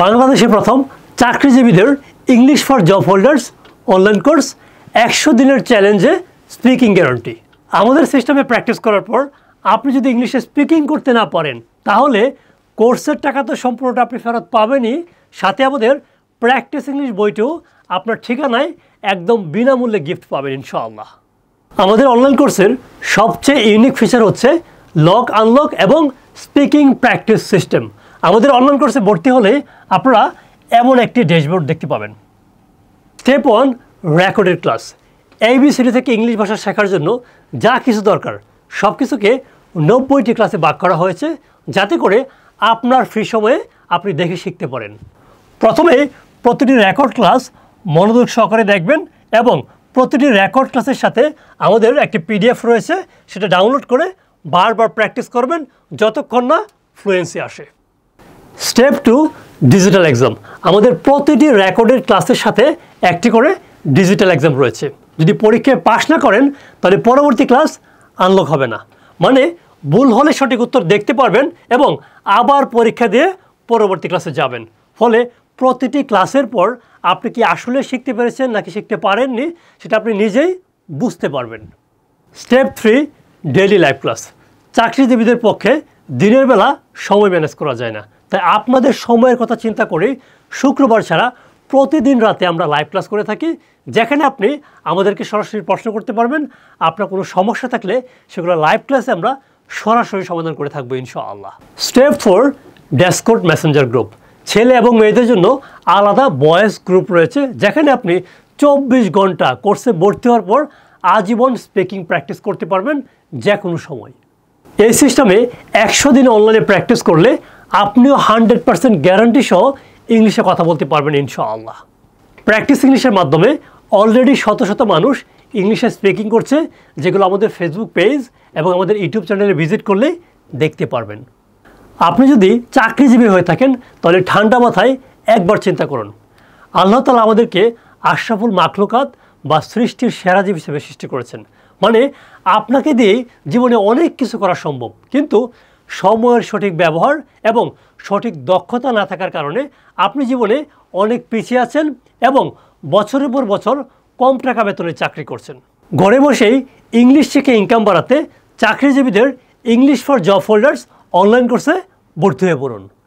বাংলাদেশে প্রথম চাকরিজীবীদের English for job holders online course 100 দিনের চ্যালেঞ্জে স্পিকিং গ্যারান্টি। আমাদের সিস্টেমে প্র্যাকটিস করার পর আপনি যদি ইংলিশে স্পিকিং করতে না পারেন তাহলে কোর্সের টাকা তো সম্পূর্ণটা আপনি ফেরত পাবেনই, সাথে আমাদের প্র্যাকটিস ইংলিশ বইটিও আপনার ঠিকানায় একদম বিনামূল্যে গিফট পাবেন ইনশাআল্লাহ। আমাদের অনলাইন কোর্সের সবচেয়ে ইউনিক ফিচার হচ্ছে লক আনলক এবং স্পিকিং প্র্যাকটিস সিস্টেম। আমাদের অনলাইন কোর্সে ভর্তি হলে আপনারা এমন একটি ড্যাশবোর্ড দেখতে পাবেন। Step 1, recorded class. ABCD থেকে ইংলিশ ভাষা শেখার জন্য যা কিছু দরকার সব কিছুকে 90টি ক্লাসে ভাগ করা হয়েছে, যাতে করে আপনার ফ্রি সময়ে আপনি দেখে শিখতে পারেন। প্রথমে প্রতিটি রেকর্ড ক্লাস মনোযোগ সহকারে দেখবেন এবং প্রতিটি রেকর্ড ক্লাসের সাথে আমাদের একটি PDF রয়েছে, সেটা ডাউনলোড করে বারবার প্র্যাকটিস করবেন যতক্ষণ না ফ্লুয়েন্সি আসে। Step 2, digital exam. আমাদের প্রতিটি রেকর্ডেড ক্লাসের সাথে একটি করে ডিজিটাল এক্সাম রয়েছে। যদি পরীক্ষায় পাস না করেন তাহলে পরবর্তী ক্লাস আনলক হবে না, মানে ভুল হলে সঠিক উত্তর দেখতে পারবেন এবং আবার পরীক্ষা দিয়ে পরবর্তী ক্লাসে যাবেন। ফলে প্রতিটি ক্লাসের পর আপনি কি আসলে শিখতে পেরেছেন নাকি শিখতে পারেননি সেটা আপনি নিজেই বুঝতে পারবেন। Step 3, daily live class. চাকরিজীবীদের পক্ষে দিনের বেলা সময় ম্যানেজ করা যায় না, তাই আপনাদের সময়ের কথা চিন্তা করে শুক্রবার ছাড়া প্রতিদিন রাতে আমরা লাইভ ক্লাস করে থাকি, যেখানে আপনি আমাদেরকে সরাসরি প্রশ্ন করতে পারবেন। আপনার কোনো সমস্যা থাকলে সেগুলো লাইভ ক্লাসে আমরা সরাসরি সমাধান করে থাকবো ইনশাআল্লাহ। Step 4, dashboard Messenger group. ছেলে এবং মেয়েদের জন্য আলাদা বয়েস গ্রুপ রয়েছে, যেখানে আপনি 24 ঘন্টা কোর্সে ভর্তি হওয়ার পর আজীবন স্পিকিং প্র্যাকটিস করতে পারবেন যে কোনো সময়। এই সিস্টেমে 100 দিন অনলাইনে প্র্যাকটিস করলে আপনিও 100% গ্যারান্টি সহ ইংলিশে কথা বলতে পারবেন ইনশাআল্লাহ। প্র্যাকটিস ইংলিশের মাধ্যমে অলরেডি শত শত মানুষ ইংলিশে স্পিকিং করছে, যেগুলো আমাদের ফেসবুক পেজ এবং আমাদের ইউটিউব চ্যানেলে ভিজিট করলে দেখতে পারবেন। আপনি যদি চাকরিজীবী হয়ে থাকেন তাহলে ঠান্ডা মাথায় একবার চিন্তা করুন, আল্লাহ তাআলা আমাদেরকে আশরাফুল মাখলুকাত বা সৃষ্টির সেরা জীব হিসেবে সৃষ্টি করেছেন, মানে আপনাকে দিয়েই জীবনে অনেক কিছু করা সম্ভব, কিন্তু সময়ের সঠিক ব্যবহার এবং সঠিক দক্ষতা না থাকার কারণে আপনি জীবনে অনেক পিছিয়ে আছেন এবং বছরের পর বছর কম টাকা বেতনে চাকরি করছেন। ঘরে বসেই ইংলিশ শিখে ইনকাম বাড়াতে চাকরিজীবীদের English for job holders online কোর্সে ভর্তি হয়ে পড়ুন।